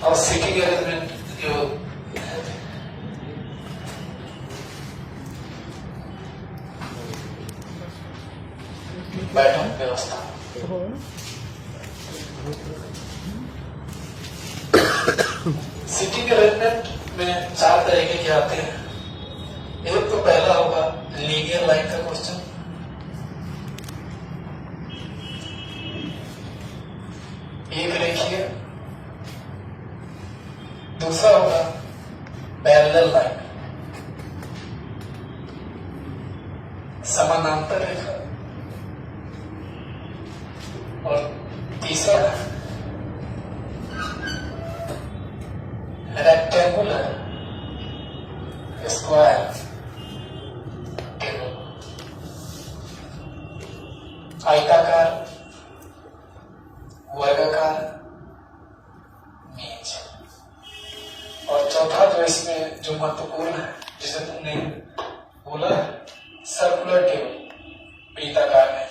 और seating arrangement जो बैठक व्यवस्था, सीटिंग अरेंजमेंट में 4 तरीके के आते हैं। एक तो पहला होगा लीनियर लाइन का क्वेश्चन, एक रेखीय, दूसरा होगा पैरेलल लाइन, समानांतर रेखा, और तीसरा रेक्टेंगुलर स्क्वायर टेबल, आयताकार, वर्गाकार मेज, और चौथा जो इसमें जो महत्वपूर्ण है जिसे तुमने बोला सर्कुलर टेबल, वृत्ताकार मेज।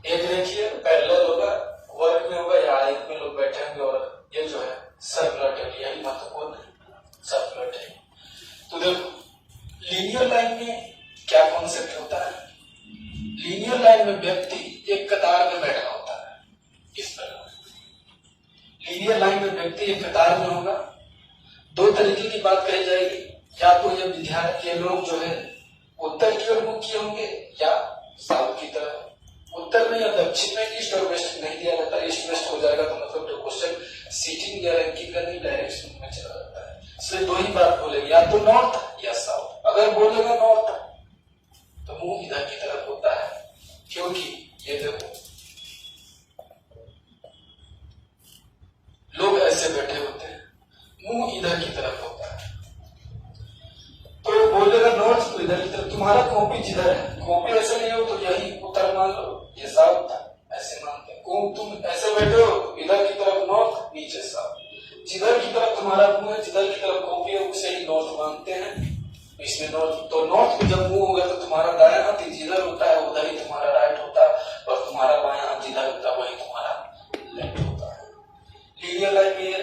एक रेखीय पैरेलल होगा, वर्ग में होगा या आयत में लोग बैठे होंगे, और ये जो है सर्कुलर टेबल, यही महत्वपूर्ण है, सर्कुलर टेबल। तो देखो लीनियर लाइन में क्या कॉन्सेप्ट होता है। लीनियर लाइन में व्यक्ति एक कतार में बैठा होता है, इस तरह लीनियर लाइन में व्यक्ति एक कतार में होगा। 2 तरीके की बात कही जाएगी, या तो ये विद्यार्थी, ये लोग जो है उत्तर की ओर मुख किए होंगे या साउथ की तरफ। उत्तर में या दक्षिण में, ईस्ट और वेस्ट नहीं दिया जाता। ईस्ट वेस्ट हो जाएगा तो मतलब जो क्वेश्चन सीटिंग या रैंकिंग का नहीं, डायरेक्शन में चला जाता है। इसलिए 2 ही बात बोलेगी, या तो नॉर्थ या साउथ। अगर बोलेगा नॉर्थ तो मुंह इधर की तरफ होता है, क्योंकि ये देखो लोग ऐसे बैठे होते हैं, मुंह इधर की तरफ होता है। तो बोलेगा नॉर्थ तो इधर की तरफ। तुम्हारा कॉपी जिधर है, कॉपी ऐसे नहीं हो तो यही उत्तर मान लो, ये साउथ ऐसे मानते हैं। तुम ऐसे बैठे हो तो इधर की तरफ नॉर्थ, नीचे साउथ। जिधर की तरफ तुम्हारा मुंह है, जिधर की तरफ कॉपी है, उसे ही नॉर्थ मानते हैं। इसमें नॉर्थ, तो नॉर्थ में जब मुंह होगा तो तुम्हारा दायां हाथ जिधर होता है उधर ही तुम्हारा राइट होता है, और तुम्हारा बायां हाथ जिधर होता है वही तुम्हारा लेफ्ट होता है। लीनियर लाइन में ये,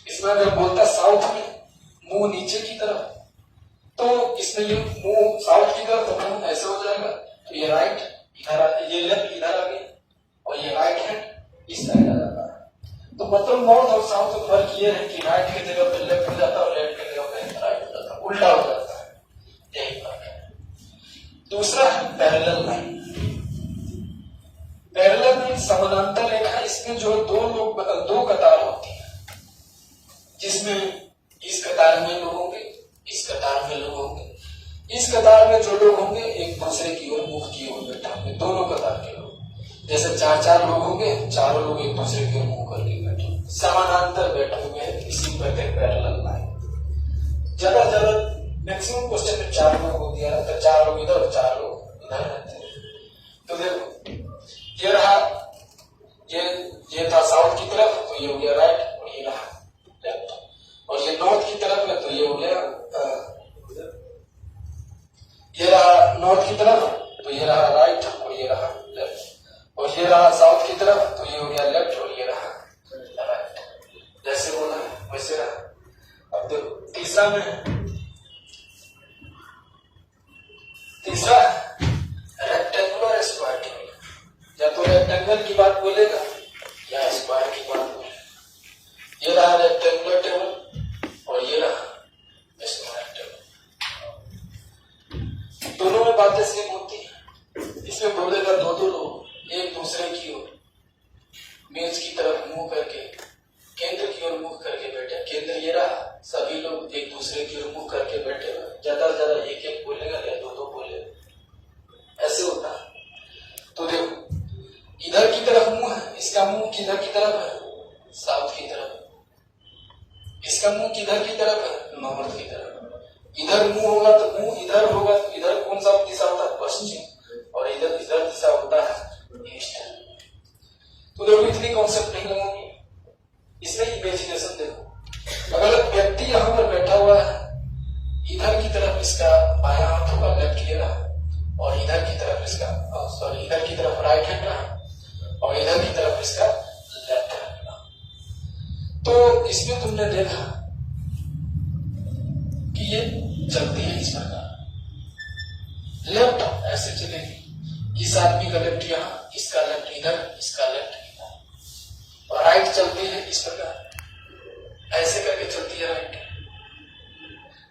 इसमें अगर बोलता साउथ में मुंह नीचे की तरफ, तो इसमें ये मुंह साउथ की तरफ, तो मुंह ऐसे हो जाएगा, तो ये राइट इधर, ये लेफ्ट इधर आ गया, और ये राइट हैंड इस साइड आ जाता है। तो मतलब नॉर्थ और साउथ में फर्क ये है कि राइट की जगह पे लेफ्ट हो जाता है और लेफ्ट की जगह पे राइट हो जाता है, उल्टा हो जाता है, यही फर्क है। दूसरा है पैरेलल लाइन। पैरेलल लाइन समानांतर रेखा, इसमें जो 2 कतार होती है, जिसमें इस कतार में लोग होंगे, इस कतार में लोग होंगे। इस कतार में जो लोग होंगे एक दूसरे की ओर मुख किए हुए बैठे होंगे, दोनों कतार के लोग। जैसे 4 लोग होंगे, चारों लोग एक दूसरे की ओर मुंह करके बैठे, समानांतर बैठे हुए हैं, इसी को कहते हैं पैरेलल लाइन। ज्यादा मैक्सिमम क्वेश्चन में 4 लोग हो दिया रहता है, 4 लोग इधर और 4 लोग इधर रहते हैं। तो देखो ये रहा, ये था साउथ की तरफ, तो ये हो गया राइट, और ये रहा लेफ्ट। और ये नॉर्थ की तरफ है तो ये हो गया, ये रहा नॉर्थ की तरफ तो ये रहा राइट, और ये रहा लेफ्ट। और ये रहा साउथ की तरफ तो ये हो गया लेफ्ट, और ये रहा राइट। जैसे बोला है वैसे रहा। अब देखो तीसरा में, तीसरा रेक्टेंगुलर स्क्वायर टेबल। या तो रेक्टेंगल की बात बोलेगा या स्क्वायर की बात बोलेगा। ये रहा रेक्टेंगुलर टेबल और ये रहा स्क्वायर टेबल। दोनों में बातें सेम होती है। इसमें बोलेगा 2 लोग एक दूसरे की ओर मेज की तरफ मुंह करके, केंद्र की ओर मुंह करके बैठे। केंद्र ये रहा, सभी लोग एक दूसरे की ओर मुंह करके बैठे हुए। ज्यादा से ज्यादा एक बोलेगा या 2 बोलेगा, ऐसे होता है। तो देखो इधर की तरफ मुंह है, इसका मुंह किधर की तरफ है? साउथ की तरफ। इसका मुंह किधर की तरफ है? नॉर्थ की तरफ। इधर मुंह होगा तो मुंह इधर होगा, तो इधर कौन सा दिशा होता है? पश्चिम। और इधर इधर दिशा होता है ईस्ट। तो देखो इतनी कॉन्सेप्ट नहीं लगाओगे, इसमें इमेजिनेशन देखो। अगर व्यक्ति यहां पर बैठा हुआ है, इधर की तरफ इसका बायां हाथ होगा, लेफ्ट ये रहा, और इधर की तरफ इसका सॉरी इधर की तरफ राइट हैंड रहा, और इधर की तरफ इसका लेफ्ट हैंड रहा। तो इसमें तुमने देखा कि ये चलती है इस प्रकार, लेफ्ट ऐसे चलेगी, इस आदमी का लेफ्ट यहां, इसका लेफ्ट इधर, इसका लेफ्ट इधर, और राइट चलती है इस प्रकार, ऐसे करके चलती है राइट।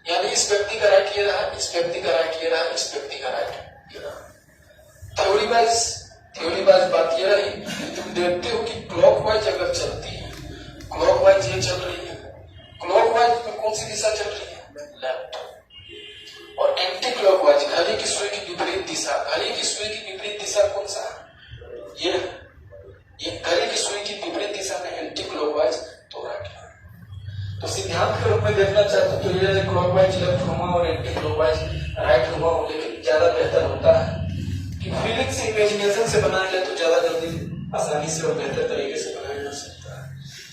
यानी इस व्यक्ति का राइट ये रहा, इस व्यक्ति का राइट ये रहा, इस व्यक्ति का राइट ये रहा। थ्योरी वाइज बात ये रही कि तुम देखते हो कि क्लॉकवाइज अगर चलती है, क्लॉकवाइज ये चल रही है, क्लॉकवाइज में कौन सी दिशा चल रही है? लेफ्ट। और एंटी क्लॉकवाइज घड़ी की सुई की विपरीत दिशा, घड़ी की सुई की विपरीत दिशा कौन सा है? ये घड़ी की सुई की विपरीत दिशा में एंटी क्लॉकवाइज तो राइट। तो सिद्धांत के रूप में देखना चाहते तो ये क्लॉकवाइज लेफ्ट घुमा और एंटी क्लॉकवाइज राइट घुमा, लेकिन ज्यादा बेहतर होता है कि फीलिंग से इमेजिनेशन से बनाया जाए तो ज्यादा जल्दी आसानी से और बेहतर तरीके से बनाया जा सकता है।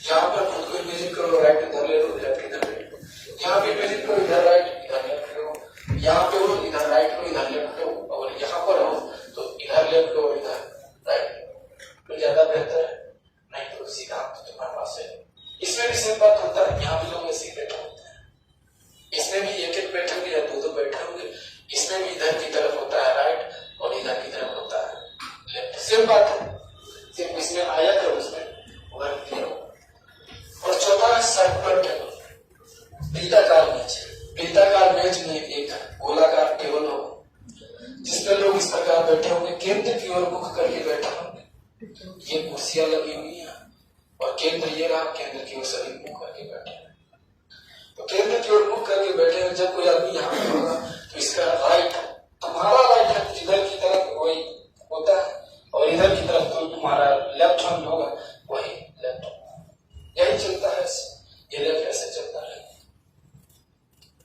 यहाँ पर खुद को इमेजिन करो, राइट इधर ले लो, लेफ्ट इधर ले लो, यहाँ पे इमेजिन करो इधर राइट इधर लेफ्ट लो, यहाँ पे हो इधर राइट लो इधर लेफ्ट लो, और यहाँ पर हो तो इधर लेफ्ट लो इधर राइट, तो ज्यादा बेहतर है। नहीं तो सिद्धांत तुम्हारे पास है। इसमें भी सेम बात होता है, यहाँ भी लोग ऐसे ही बैठे होते हैं, इसमें भी एक एक बैठे होंगे या दो बैठे होंगे, इसमें भी इधर की तरफ होता है राइट और इधर की तरफ होता है लेफ्ट। सेम बात है, सिर्फ इसमें आया था उसमें वर्क किया। और चौथा है सर्कुलर टेबल, वृत्ताकार मेज। वृत्ताकार मेज में एक गोलाकार टेबल हो जिसमें लोग इस प्रकार बैठे होंगे, केंद्र की ओर मुख करके बैठे होंगे। ये कुर्सियां लगी हुई है और केंद्र ये रहा, केंद्र की ओर सभी मुख करके बैठे हैं। तो केंद्र की ओर मुख करके बैठे हैं। जब कोई आदमी यहाँ पे होगा तो इसका राइट तुम्हारा राइट है जिधर की तरफ वही होता है, और इधर की तरफ तो तुम्हारा लेफ्ट हैंड होगा वही लेफ्ट होगा। यही चलता है, ये लेफ्ट ऐसे चलता है।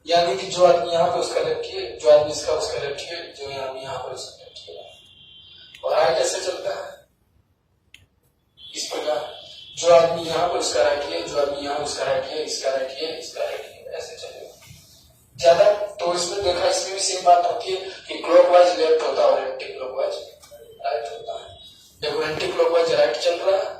यानी कि जो आदमी यहाँ पे उसका लेफ्ट किए, जो आदमी इसका उसका लेफ्ट किए, जो आदमी यहाँ पर उसका लेफ्ट किया, और राइट ऐसे चलता है इस प्रकार। जो आदमी यहाँ पर उसका राइट किया, जो आदमी यहाँ उसका राइट किया, इसका राइट किया, इसका राइट किया, ऐसे चलेगा ज्यादा। तो इसमें देखा, इसमें भी सेम बात होती है कि क्लॉकवाइज लेफ्ट होता है और एंटी क्लॉकवाइज राइट होता है। देखो एंटी क्लॉकवाइज राइट चल रहा है